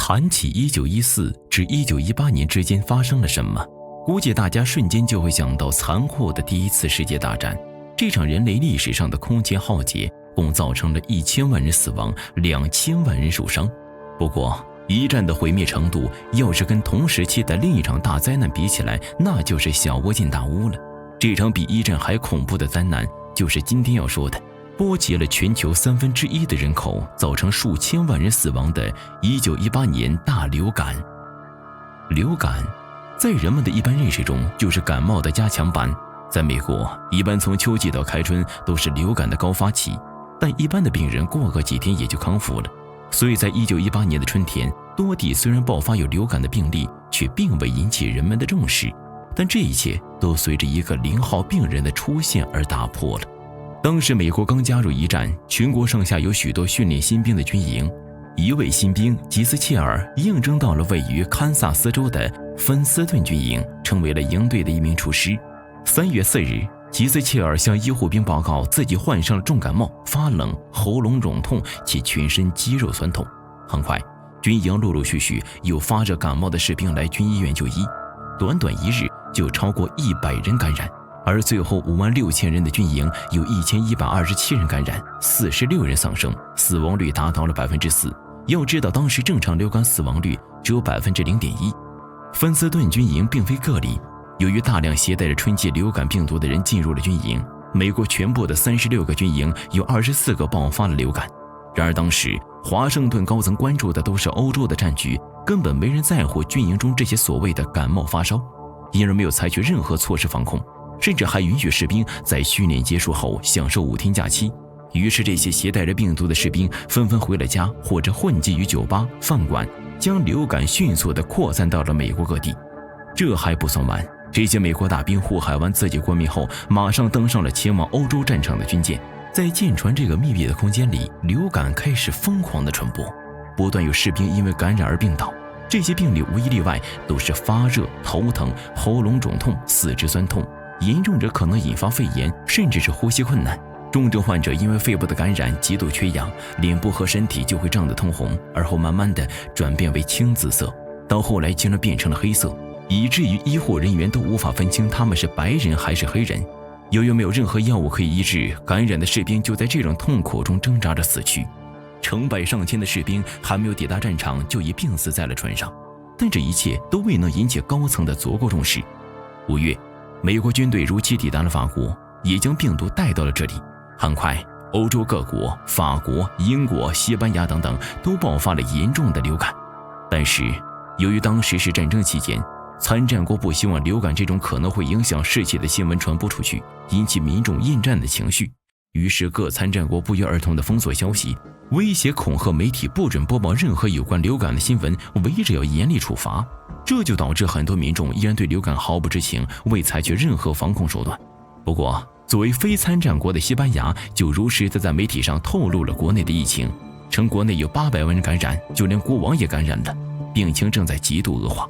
谈起1914至1918年之间发生了什么，估计大家瞬间就会想到残酷的第一次世界大战。这场人类历史上的空前浩劫，共造成了1000万人死亡，2000万人受伤。不过，一战的毁灭程度，要是跟同时期的另一场大灾难比起来，那就是小巫见大巫了。这场比一战还恐怖的灾难，就是今天要说的，波及了全球1/3的人口，造成数千万人死亡的1918年大流感。流感，在人们的一般认识中，就是感冒的加强版。在美国，一般从秋季到开春都是流感的高发期，但一般的病人过个几天也就康复了。所以在1918年的春天，多地虽然爆发有流感的病例，却并未引起人们的重视。但这一切都随着一个0号病人的出现而打破了。当时美国刚加入一战，全国上下有许多训练新兵的军营。一位新兵吉斯切尔应征到了位于堪萨斯州的芬斯顿军营，成为了营队的一名厨师。3月4日，吉斯切尔向医护兵报告自己患上了重感冒、发冷、喉咙肿痛且全身肌肉酸痛。很快，军营陆陆续续有发热感冒的士兵来军医院就医，短短一日就超过100人感染。而最后56000人的军营有1127人感染，46人丧生，死亡率达到了4%。要知道，当时正常流感死亡率只有0.1%。芬斯顿军营并非个例，由于大量携带着春季流感病毒的人进入了军营，美国全部的36个军营有24个爆发了流感。然而当时华盛顿高层关注的都是欧洲的战局，根本没人在乎军营中这些所谓的感冒发烧，因而没有采取任何措施防控，甚至还允许士兵在训练结束后享受5天假期。于是这些携带着病毒的士兵纷纷回了家，或者混迹于酒吧、饭馆，将流感迅速地扩散到了美国各地。这还不算完，这些美国大兵祸害完自己国民后，马上登上了前往欧洲战场的军舰。在舰船这个密闭的空间里，流感开始疯狂的传播，不断有士兵因为感染而病倒。这些病例无一例外都是发热、头疼、喉咙肿痛、四肢酸痛，严重者可能引发肺炎，甚至是呼吸困难。重症患者因为肺部的感染极度缺氧，脸部和身体就会胀得通红，而后慢慢的转变为青紫色，到后来竟然变成了黑色，以至于医护人员都无法分清他们是白人还是黑人。由于没有任何药物可以医治，感染的士兵就在这种痛苦中挣扎着死去。成百上千的士兵还没有抵达战场，就已病死在了船上。但这一切都未能引起高层的足够重视。5月，美国军队如期抵达了法国，也将病毒带到了这里。很快，欧洲各国，法国、英国、西班牙等等都爆发了严重的流感。但是，由于当时是战争期间，参战国不希望流感这种可能会影响士气的新闻传播出去，引起民众厌战的情绪。于是各参战国不约而同地封锁消息，威胁恐吓媒体不准播报任何有关流感的新闻，违者要严厉处罚。这就导致很多民众依然对流感毫不知情，未采取任何防控手段。不过，作为非参战国的西班牙就如实地在媒体上透露了国内的疫情，称国内有800万人感染，就连国王也感染了，病情正在极度恶化。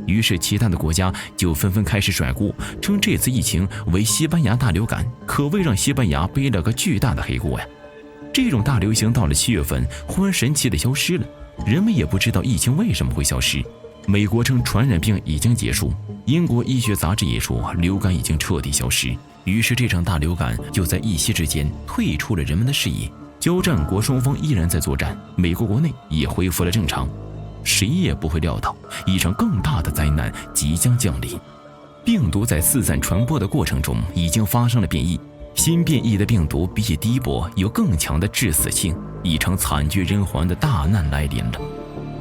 于是其他的国家就纷纷开始甩锅，称这次疫情为西班牙大流感，可谓让西班牙背了个巨大的黑锅呀。这种大流行到了7月份，忽然神奇地消失了，人们也不知道疫情为什么会消失。美国称传染病已经结束，英国医学杂志也说流感已经彻底消失。于是这场大流感就在一夕之间退出了人们的视野。交战国双方依然在作战，美国国内也恢复了正常。谁也不会料到，一场更大的灾难即将降临。病毒在四散传播的过程中已经发生了变异，新变异的病毒比起第一波有更强的致死性，一场惨绝人寰的大难来临了。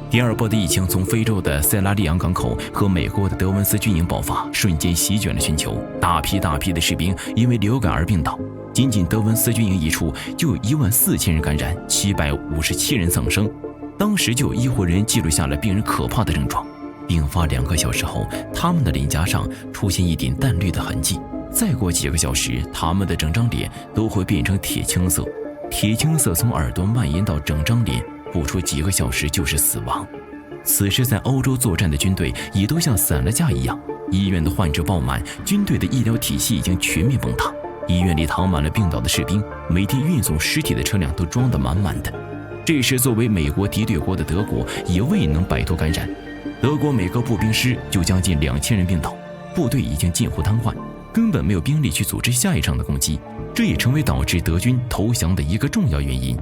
第二波的疫情从非洲的塞拉利昂港口和美国的德文斯军营爆发，瞬间席卷了全球，大批的士兵因为流感而病倒。仅仅德文斯军营一处就有14000人感染，757人丧生。当时就有医护人员记录下了病人可怕的症状，病发2个小时后，他们的脸颊上出现一点淡绿的痕迹，再过几个小时，他们的整张脸都会变成铁青色，铁青色从耳朵蔓延到整张脸，不出几个小时就是死亡。此时在欧洲作战的军队也都像散了架一样，医院的患者爆满，军队的医疗体系已经全面崩塌，医院里躺满了病倒的士兵，每天运送尸体的车辆都装得满满的。这时作为美国敌对国的德国也未能摆脱感染，德国每个步兵师就将近2000人病倒，部队已经近乎瘫痪，根本没有兵力去组织下一场的攻击，这也成为导致德军投降的一个重要原因。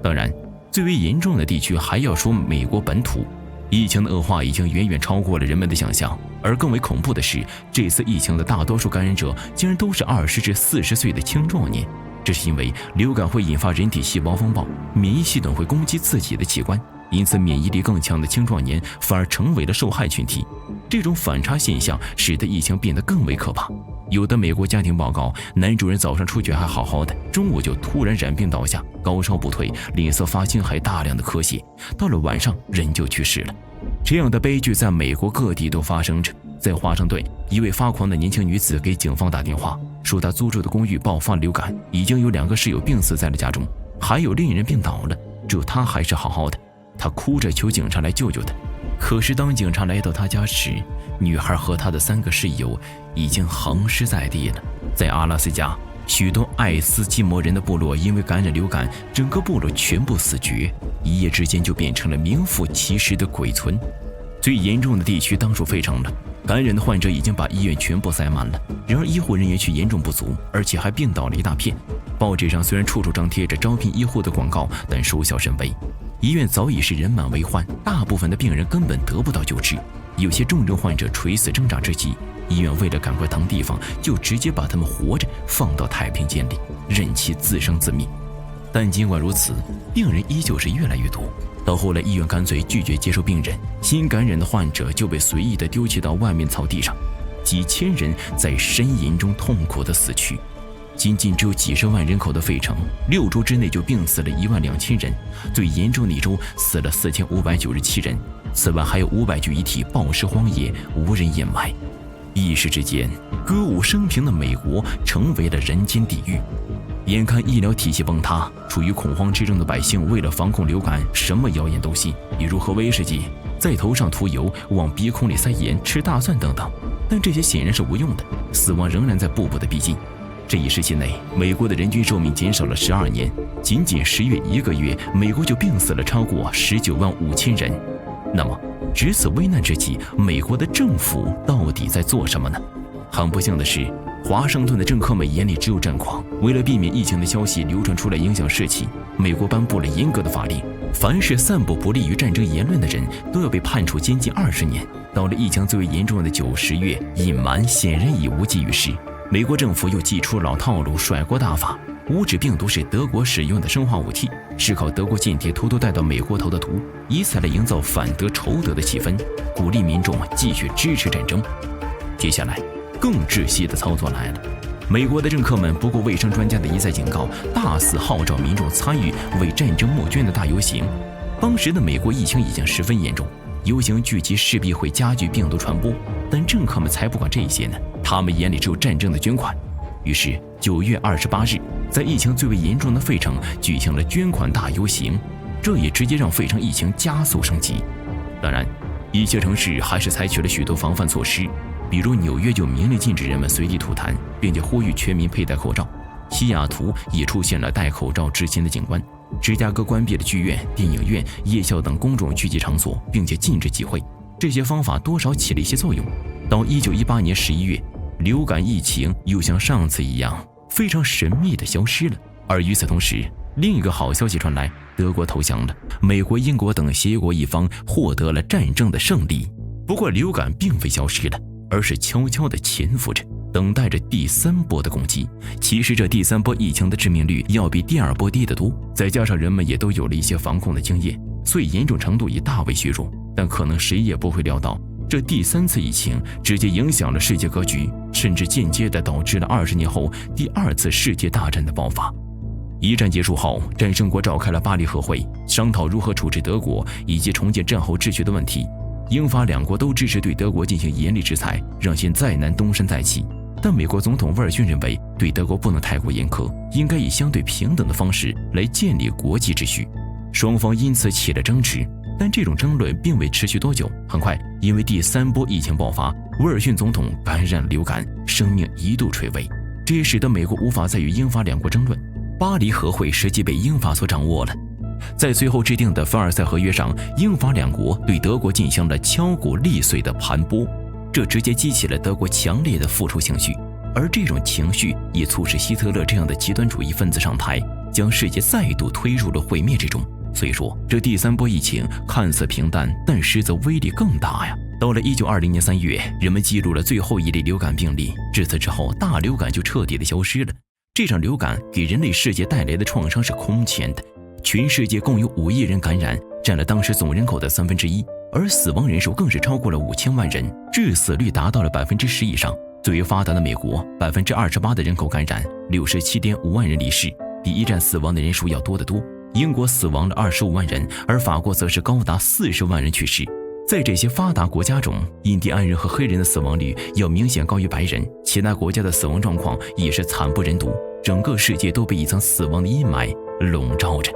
当然，最为严重的地区还要说美国本土，疫情的恶化已经远远超过了人们的想象，而更为恐怖的是，这次疫情的大多数感染者竟然都是20至40岁的青壮年。这是因为流感会引发人体细胞风暴，免疫系统会攻击自己的器官，因此免疫力更强的青壮年反而成为了受害群体。这种反差现象使得疫情变得更为可怕。有的美国家庭报告，男主人早上出去还好好的，中午就突然染病倒下，高烧不退，脸色发青，还大量的咳血，到了晚上人就去世了。这样的悲剧在美国各地都发生着。在华盛顿，一位发狂的年轻女子给警方打电话，说她租住的公寓爆发流感，已经有2个室友病死在了家中，还有另一人病倒了，只有她还是好好的。她哭着求警察来救救她。可是当警察来到她家时，女孩和她的3个室友已经横尸在地了。在阿拉斯加，许多爱斯基摩人的部落因为感染流感，整个部落全部死绝，一夜之间就变成了名副其实的鬼村。最严重的地区当属费城了，感染的患者已经把医院全部塞满了，然而医护人员却严重不足，而且还病倒了一大片。报纸上虽然处处张贴着招聘医护的广告，但收效甚微。医院早已是人满为患，大部分的病人根本得不到救治，有些重症患者垂死挣扎之际，医院为了赶快腾地方，就直接把他们活着放到太平间里，任其自生自灭。但尽管如此，病人依旧是越来越多。到后来，医院干脆拒绝接受病人，新感染的患者就被随意地丢弃到外面草地上，几千人在呻吟中痛苦地死去。仅仅只有几十万人口的费城，6周之内就病死了12000人，最严重的一周死了4597人。此外，还有500具遗体暴尸荒野，无人掩埋。一时之间，歌舞升平的美国成为了人间地狱。眼看医疗体系崩塌，处于恐慌之中的百姓为了防控流感，什么谣言都信，比如喝威士忌，在头上涂油，往鼻孔里塞盐，吃大蒜等等。但这些显然是无用的，死亡仍然在步步的逼近。这一时期内，美国的人均寿命减少了12年，仅仅10月1个月，美国就病死了超过19万5千人。那么，值此危难之际，美国的政府到底在做什么呢？很不幸的是，华盛顿的政客们眼里只有战狂。为了避免疫情的消息流传出来影响士气，美国颁布了严格的法令，凡是散布不利于战争言论的人都要被判处监禁20年。到了疫情最为严重的9、10月，隐瞒显然已无济于事。美国政府又祭出老套路，甩锅大法。无指病毒是德国使用的生化武器，是靠德国间谍偷偷带到美国头的毒，以此来营造反德仇德的气氛，鼓励民众继续支持战争。接下来更窒息的操作来了，美国的政客们不顾卫生专家的一再警告，大肆号召民众参与为战争募捐的大游行。当时的美国疫情已经十分严重，游行聚集势必会加剧病毒传播，但政客们才不管这些呢，他们眼里只有战争的捐款。于是9月28日，在疫情最为严重的费城举行了捐款大游行，这也直接让费城疫情加速升级。当然，一些城市还是采取了许多防范措施，比如纽约就明令禁止人们随地吐痰，并且呼吁全民佩戴口罩。西雅图也出现了戴口罩执勤的警官。芝加哥关闭了剧院、电影院、夜校等公众聚集场所，并且禁止集会。这些方法多少起了一些作用。到1918年11月，流感疫情又像上次一样非常神秘地消失了。而与此同时，另一个好消息传来，德国投降了，美国、英国等协约国一方获得了战争的胜利。不过流感并非消失了，而是悄悄地潜伏着，等待着第3波的攻击。其实这第3波疫情的致命率要比第2波低得多，再加上人们也都有了一些防控的经验，所以严重程度也大为削弱。但可能谁也不会料到，这第3次疫情直接影响了世界格局，甚至间接地导致了20年后第2次世界大战的爆发。一战结束后，战胜国召开了巴黎和会，商讨如何处置德国以及重建战后秩序的问题。英法2国都支持对德国进行严厉制裁，让现再难东山再起。但美国总统威尔逊认为，对德国不能太过严苛，应该以相对平等的方式来建立国际秩序。双方因此起了争执，但这种争论并未持续多久。很快，因为第3波疫情爆发，威尔逊总统感染流感，生命一度垂危，这也使得美国无法再与英法2国争论。巴黎和会实际被英法所掌握了。在随后制定的凡尔赛合约上，英法两国对德国进行了敲鼓励碎的盘剥，这直接激起了德国强烈的复仇情绪，而这种情绪也促使希特勒这样的极端主义分子上台，将世界再度推入了毁灭之中。所以说，这第三波疫情看似平淡，但实则威力更大呀。到了1920年3月，人们记录了最后一例流感病例，至此之后，大流感就彻底的消失了。这场流感给人类世界带来的创伤是空前的，全世界共有5亿人感染，占了当时总人口的1/3，而死亡人数更是超过了5000万人，致死率达到了10%以上。最为发达的美国，28%的人口感染，67.5万人离世，比一战死亡的人数要多得多。英国死亡了25万人，而法国则是高达40万人去世。在这些发达国家中，印第安人和黑人的死亡率要明显高于白人，其他国家的死亡状况也是惨不忍睹，整个世界都被一层死亡的阴霾笼罩着。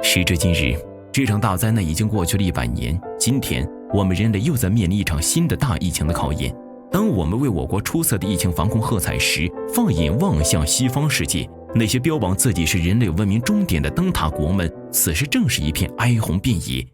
时至今日，这场大灾难已经过去了100年，今天我们人类又在面临一场新的大疫情的考验。当我们为我国出色的疫情防控喝彩时，放眼望向西方世界，那些标榜自己是人类文明终点的灯塔国们，此时正是一片哀鸿遍野。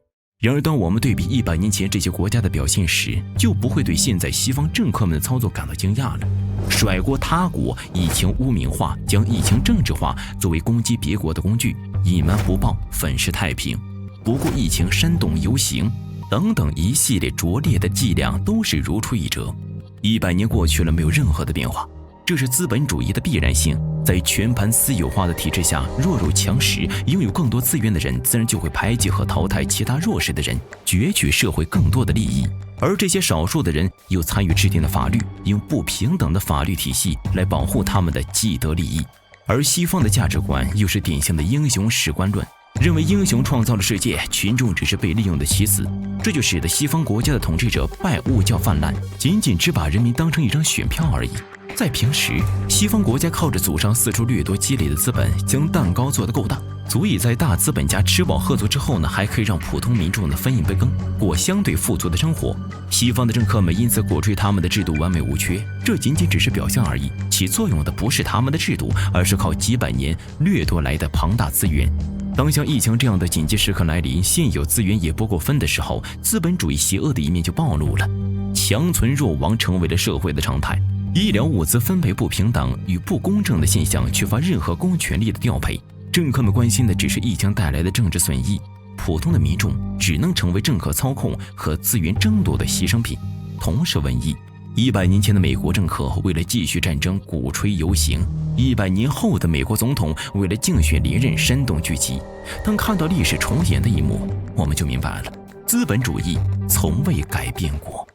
然而当我们对比100年前这些国家的表现时，就不会对现在西方政客们的操作感到惊讶了。甩锅他国，疫情污名化，将疫情政治化作为攻击别国的工具，隐瞒不报，粉饰太平，不顾疫情煽动游行等等一系列拙劣的伎俩都是如出一辙。100年过去了，没有任何的变化，这是资本主义的必然性。在全盘私有化的体制下，弱肉强食，拥有更多资源的人自然就会排挤和淘汰其他弱势的人，攫取社会更多的利益。而这些少数的人又参与制定的法律，用不平等的法律体系来保护他们的既得利益。而西方的价值观又是典型的英雄史观论，认为英雄创造了世界，群众只是被利用的棋子，这就使得西方国家的统治者拜物教泛滥，仅仅只把人民当成一张选票而已。在平时，西方国家靠着祖上四处掠夺积累的资本，将蛋糕做得够大，足以在大资本家吃饱喝足之后呢，还可以让普通民众呢分一杯羹，过相对富足的生活。西方的政客们因此鼓吹他们的制度完美无缺，这仅仅只是表象而已，起作用的不是他们的制度，而是靠几百年掠夺来的庞大资源。当像疫情这样的紧急时刻来临，现有资源也不够分的时候，资本主义邪恶的一面就暴露了，强存弱亡成为了社会的常态。医疗物资分配不平等与不公正的现象缺乏任何公权力的调配，政客们关心的只是疫情带来的政治损益，普通的民众只能成为政客操控和资源争夺的牺牲品。同是瘟疫，100年前的美国政客为了继续战争鼓吹游行，100年后的美国总统为了竞选连任煽动聚集。当看到历史重演的一幕，我们就明白了，资本主义从未改变过。